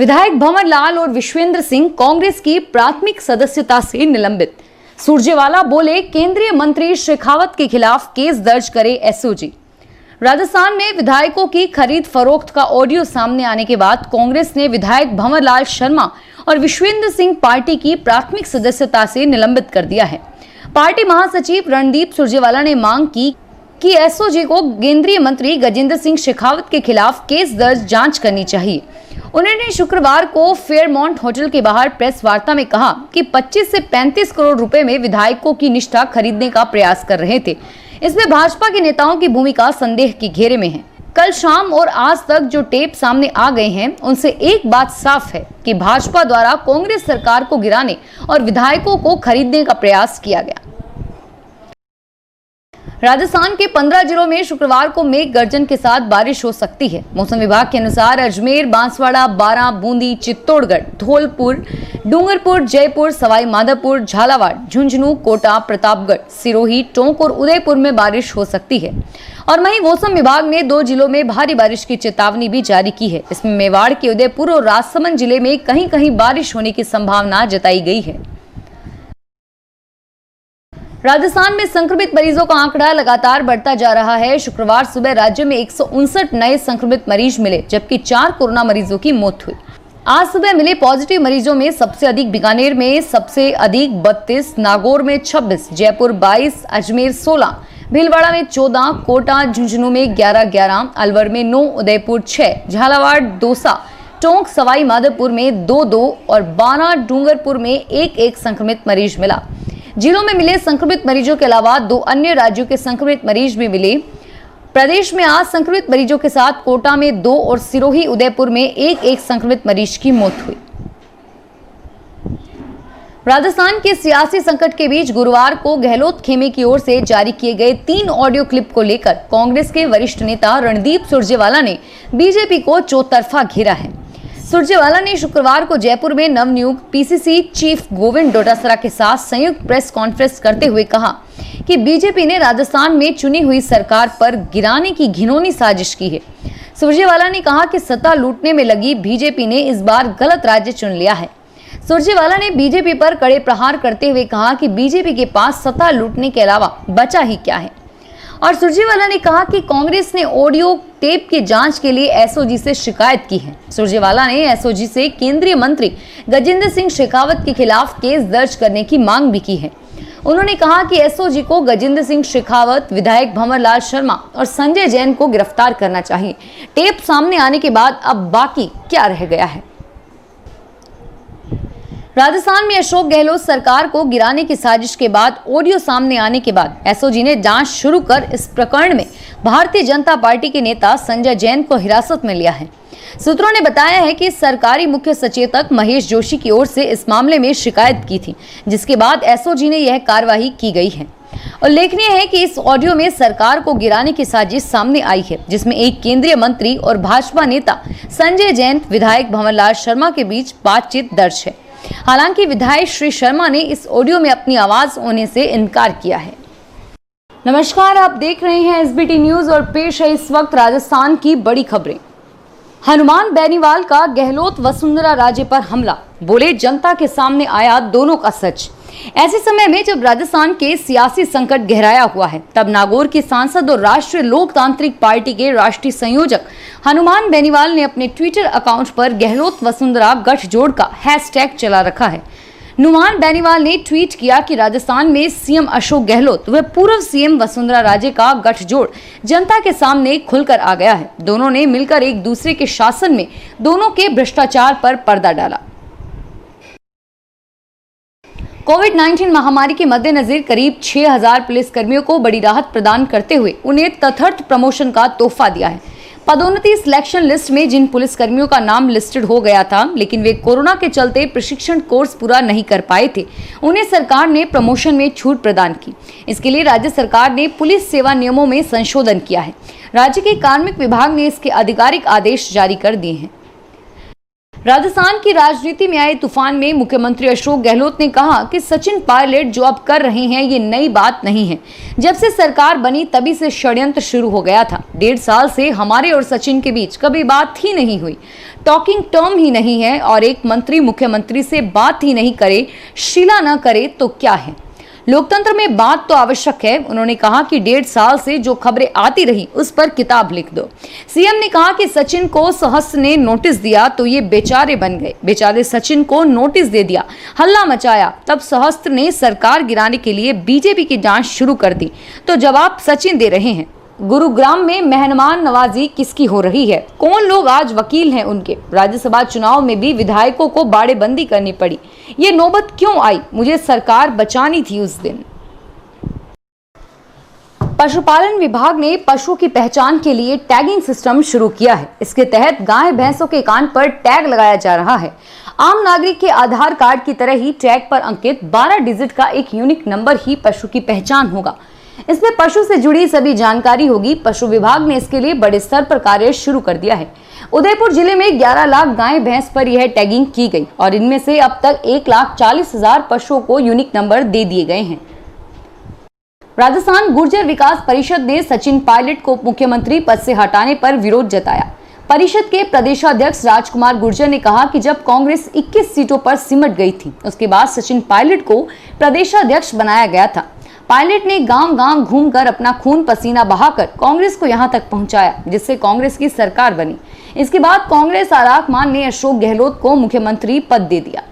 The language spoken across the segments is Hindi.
विधायक भंवर लाल और विश्वेंद्र सिंह कांग्रेस की प्राथमिक सदस्यता से निलंबित। सुरजेवाला बोले, केंद्रीय मंत्री शेखावत के खिलाफ केस दर्ज करे एसओजी। राजस्थान में विधायकों की खरीद फरोख्त का ऑडियो सामने आने के बाद कांग्रेस ने विधायक भंवर लाल शर्मा और विश्वेंद्र सिंह पार्टी की प्राथमिक सदस्यता से निलंबित कर दिया है। पार्टी महासचिव रणदीप सुरजेवाला ने मांग की कि एसओजी को केंद्रीय मंत्री गजेंद्र सिंह शेखावत के खिलाफ केस दर्ज जांच करनी चाहिए। उन्होंने शुक्रवार को फेयरमाउंट होटल के बाहर प्रेस वार्ता में कहा कि 25 से 35 करोड़ रुपए में विधायकों की निष्ठा खरीदने का प्रयास कर रहे थे। इसमें भाजपा के नेताओं की भूमिका संदेह के घेरे में है। कल शाम और आज तक जो टेप सामने आ गए हैं, उनसे एक बात साफ है कि भाजपा द्वारा कांग्रेस सरकार को गिराने और विधायकों को खरीदने का प्रयास किया गया। राजस्थान के 15 जिलों में शुक्रवार को मेघ गर्जन के साथ बारिश हो सकती है। मौसम विभाग के अनुसार अजमेर, बांसवाड़ा, बारां, बूंदी, चित्तौड़गढ़, धौलपुर, डूंगरपुर, जयपुर, सवाई माधोपुर, झालावाड़, झुंझुनू, कोटा, प्रतापगढ़, सिरोही, टोंक और उदयपुर में बारिश हो सकती है। और वहीं मौसम विभाग ने 2 जिलों में भारी बारिश की चेतावनी भी जारी की है। इसमें मेवाड़ के उदयपुर और राजसमंद जिले में कहीं कहीं बारिश होने की संभावना जताई गई है। राजस्थान में संक्रमित मरीजों का आंकड़ा लगातार बढ़ता जा रहा है। शुक्रवार सुबह राज्य में 159 नए संक्रमित मरीज मिले, जबकि 4 कोरोना मरीजों की मौत हुई। आज सुबह मिले पॉजिटिव मरीजों में सबसे अधिक बीकानेर में सबसे अधिक 32, नागौर में 26, जयपुर 22, अजमेर 16, भीलवाड़ा में 14, कोटा झुंझुनू में 11, अलवर में 9, उदयपुर 6, झालावाड़, दौसा, टोंक, सवाई माधोपुर में 2 और बारां, डूंगरपुर में 1 संक्रमित मरीज मिला। जिलों में मिले संक्रमित मरीजों के अलावा 2 अन्य राज्यों के संक्रमित मरीज भी मिले। प्रदेश में आज संक्रमित मरीजों के साथ कोटा में 2 और सिरोही, उदयपुर में 1 संक्रमित मरीज की मौत हुई। राजस्थान के सियासी संकट के बीच गुरुवार को गहलोत खेमे की ओर से जारी किए गए 3 ऑडियो क्लिप को लेकर कांग्रेस के वरिष्ठ नेता रणदीप सुरजेवाला ने बीजेपी को चौतरफा घेरा है। सुरजेवाला ने शुक्रवार को जयपुर में नवनियुक्त पीसीसी चीफ गोविंद डोटासरा के साथ संयुक्त प्रेस कॉन्फ्रेंस करते हुए कहा कि बीजेपी ने राजस्थान में चुनी हुई सरकार पर गिराने की घिनौनी साजिश की है। सुरजेवाला ने कहा कि सत्ता लूटने में लगी बीजेपी ने इस बार गलत राज्य चुन लिया है। सुरजेवाला ने बीजेपी पर कड़े प्रहार करते हुए कहा कि बीजेपी के पास सत्ता लूटने के अलावा बचा ही क्या है। और सुरजेवाला ने कहा कि कांग्रेस ने ऑडियो टेप की जांच के लिए एसओजी से शिकायत की है। सुरजेवाला ने एसओजी से केंद्रीय मंत्री गजेंद्र सिंह शेखावत के खिलाफ केस दर्ज करने की मांग भी की है। उन्होंने कहा कि एसओजी को गजेंद्र सिंह शेखावत, विधायक भंवर लाल शर्मा और संजय जैन को गिरफ्तार करना चाहिए। टेप सामने आने के बाद अब बाकी क्या रह गया है। राजस्थान में अशोक गहलोत सरकार को गिराने की साजिश के बाद ऑडियो सामने आने के बाद एसओजी ने जांच शुरू कर इस प्रकरण में भारतीय जनता पार्टी के नेता संजय जैन को हिरासत में लिया है। सूत्रों ने बताया है कि सरकारी मुख्य सचेतक महेश जोशी की ओर से इस मामले में शिकायत की थी, जिसके बाद एसओजी ने यह कार्रवाई की गई है। उल्लेखनीय है कि इस ऑडियो में सरकार को गिराने की साजिश सामने आई है, जिसमें एक केंद्रीय मंत्री और भाजपा नेता संजय जैन, विधायक भंवर लाल शर्मा के बीच बातचीत दर्ज है। हालांकि विधायक श्री शर्मा ने इस ऑडियो में अपनी आवाज होने से इनकार किया है। नमस्कार, आप देख रहे हैं एसबीटी न्यूज और पेश है इस वक्त राजस्थान की बड़ी खबरें। हनुमान बेनीवाल का गहलोत वसुंधरा राजे पर हमला, बोले जनता के सामने आया दोनों का सच। ऐसे समय में जब राजस्थान के सियासी संकट गहराया हुआ है, तब नागौर के सांसद और राष्ट्रीय लोकतांत्रिक पार्टी के राष्ट्रीय संयोजक हनुमान बेनीवाल ने अपने ट्विटर अकाउंट पर गहलोत वसुंधरा गठजोड़ का हैशटैग चला रखा है। हनुमान बेनीवाल ने ट्वीट किया कि राजस्थान में सीएम अशोक गहलोत व पूर्व सीएम वसुंधरा राजे का गठजोड़ जनता के सामने खुलकर आ गया है। दोनों ने मिलकर एक दूसरे के शासन में दोनों के भ्रष्टाचार पर पर्दा डाला। कोविड-19 महामारी के मद्देनजर करीब 6000 पुलिसकर्मियों को बड़ी राहत प्रदान करते हुए उन्हें तथर्थ प्रमोशन का तोहफा दिया है। पदोन्नति सिलेक्शन लिस्ट में जिन पुलिसकर्मियों का नाम लिस्टेड हो गया था, लेकिन वे कोरोना के चलते प्रशिक्षण कोर्स पूरा नहीं कर पाए थे, उन्हें सरकार ने प्रमोशन में छूट प्रदान की। इसके लिए राज्य सरकार ने पुलिस सेवा नियमों में संशोधन किया है। राज्य के कार्मिक विभाग ने इसके आधिकारिक आदेश जारी कर दिए हैं। राजस्थान की राजनीति में आए तूफान में मुख्यमंत्री अशोक गहलोत ने कहा कि सचिन पायलट जो अब कर रहे हैं ये नई बात नहीं है। जब से सरकार बनी तभी से षड्यंत्र शुरू हो गया था। 1.5 साल से हमारे और सचिन के बीच कभी बात ही नहीं हुई, टॉकिंग टर्म ही नहीं है, और एक मंत्री मुख्यमंत्री से बात ही नहीं करे, शिला न करे तो क्या है। लोकतंत्र में बात तो आवश्यक है। उन्होंने कहा कि 1.5 साल से जो खबरें आती रही उस पर किताब लिख दो। सीएम ने कहा कि सचिन को सहस्त्र ने नोटिस दिया तो ये बेचारे बन गए। बेचारे सचिन को नोटिस दे दिया, हल्ला मचाया, तब सहस्त्र ने सरकार गिराने के लिए बीजेपी की जांच शुरू कर दी। तो जवाब सचिन दे रहे हैं। गुरुग्राम में मेहमान नवाजी किसकी हो रही है? कौन लोग आज वकील हैं उनके? राज्यसभा चुनाव में भी विधायकों को बाड़ेबंदी करनी पड़ी। ये नौबत क्यों आई? मुझे सरकार बचानी थी उस दिन। पशुपालन विभाग ने पशुओं की पहचान के लिए टैगिंग सिस्टम शुरू किया है। इसके तहत गाय भैंसों के कान पर टैग लगाया जा रहा है। आम नागरिक के आधार कार्ड की तरह ही टैग पर अंकित 12 डिजिट का एक यूनिक नंबर ही पशु की पहचान होगा। इसमें पशु से जुड़ी सभी जानकारी होगी। पशु विभाग ने इसके लिए बड़े स्तर पर कार्य शुरू कर दिया है। उदयपुर जिले में 11 लाख गाय भैंस पर यह टैगिंग की गई और इनमें से अब तक 1,40,000 पशुओं को यूनिक नंबर दे दिए गए हैं। राजस्थान गुर्जर विकास परिषद ने सचिन पायलट को मुख्यमंत्री पद से हटाने पर विरोध जताया। परिषद के प्रदेशाध्यक्ष राजकुमार गुर्जर ने कहा कि जब कांग्रेस 21 सीटों पर सिमट गई थी उसके बाद सचिन पायलट को प्रदेशाध्यक्ष बनाया गया था। पायलट ने गांव-गांव घूमकर अपना खून पसीना बहाकर कांग्रेस को यहां तक पहुंचाया जिससे कांग्रेस की सरकार बनी। इसके बाद कांग्रेस आलाकमान ने अशोक गहलोत को मुख्यमंत्री पद दे दिया।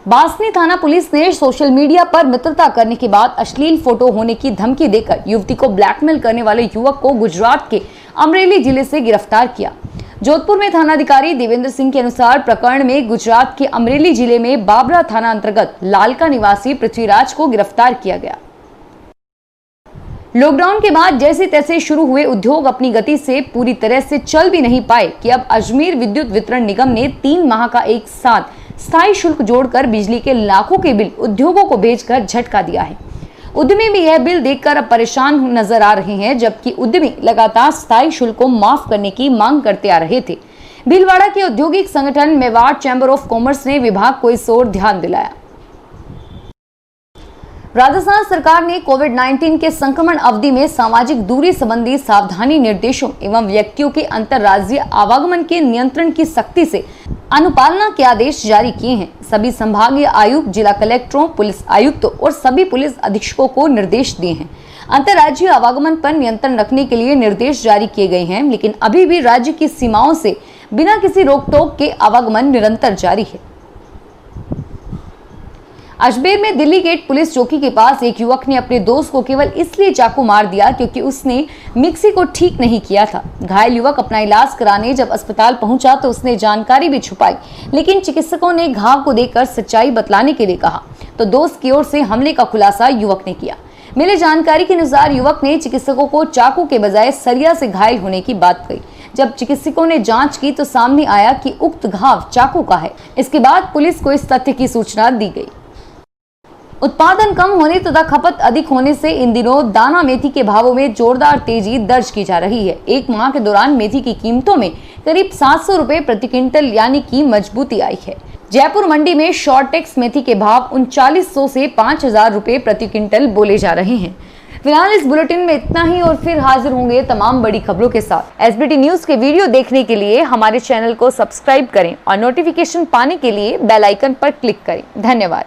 बासनी थाना पुलिस ने सोशल मीडिया पर मित्रता करने के बाद अश्लील फोटो होने की धमकी देकर युवती को ब्लैकमेल करने वाले युवक को गुजरात के अमरेली जिले से गिरफ्तार किया। जोधपुर में थानाधिकारी देवेंद्र सिंह के अनुसार प्रकरण में गुजरात के अमरेली जिले में बाबरा थाना अंतर्गत लालका निवासी पृथ्वीराज को गिरफ्तार किया गया। लॉकडाउन के बाद जैसे तैसे शुरू हुए उद्योग अपनी गति से पूरी तरह से चल भी नहीं पाए कि अब अजमेर विद्युत वितरण निगम ने 3 माह का एक साथ स्थायी शुल्क जोड़कर बिजली के लाखों के बिल उद्योगों को भेजकर झटका दिया है। उद्यमी भी यह बिल देखकर अब परेशान नजर आ रहे हैं, जबकि उद्यमी लगातार स्थायी शुल्क को माफ करने की मांग करते आ रहे थे। भीलवाड़ा के औद्योगिक संगठन मेवाड़ चैम्बर ऑफ कॉमर्स ने विभाग को इस ओर ध्यान दिलाया। राजस्थान सरकार ने कोविड-19 के संक्रमण अवधि में सामाजिक दूरी संबंधी सावधानी निर्देशों एवं व्यक्तियों के अंतर्राज्यीय आवागमन के नियंत्रण की सख्ती से अनुपालना के आदेश जारी किए हैं। सभी संभागीय आयुक्त, जिला कलेक्टरों, पुलिस आयुक्तों और सभी पुलिस अधीक्षकों को निर्देश दिए हैं। अंतर्राज्यीय आवागमन पर नियंत्रण रखने के लिए निर्देश जारी किए गए हैं, लेकिन अभी भी राज्य की सीमाओं से बिना किसी रोक टोक के आवागमन निरंतर जारी है। अजमेर में दिल्ली गेट पुलिस चौकी के पास एक युवक ने अपने दोस्त को केवल इसलिए चाकू मार दिया क्योंकि उसने मिक्सी को ठीक नहीं किया था। घायल युवक अपना इलाज कराने जब अस्पताल पहुंचा तो उसने जानकारी भी छुपाई, लेकिन चिकित्सकों ने घाव को देखकर सच्चाई बतलाने के लिए कहा तो दोस्त की ओर से हमले का खुलासा युवक ने किया। मिली जानकारी के अनुसार युवक ने चिकित्सकों को चाकू के बजाय सरिया से घायल होने की बात कही। जब चिकित्सकों ने जांच की तो सामने आया कि उक्त घाव चाकू का है। इसके बाद पुलिस को इस तथ्य की सूचना दी गई। उत्पादन कम होने तथा खपत अधिक होने से इन दिनों दाना मेथी के भावों में जोरदार तेजी दर्ज की जा रही है। एक माह के दौरान मेथी की कीमतों में करीब 700 रुपए प्रति क्विंटल यानी कि मजबूती आई है। जयपुर मंडी में शॉर्टेक्स मेथी के भाव 3900 से 5000 रुपए प्रति क्विंटल बोले जा रहे हैं। फिलहाल इस बुलेटिन में इतना ही और फिर हाजिर होंगे तमाम बड़ी खबरों के साथ। एसबीटी न्यूज के वीडियो देखने के लिए हमारे चैनल को सब्सक्राइब करें और नोटिफिकेशन पाने के लिए बेल आइकन पर क्लिक करें। धन्यवाद।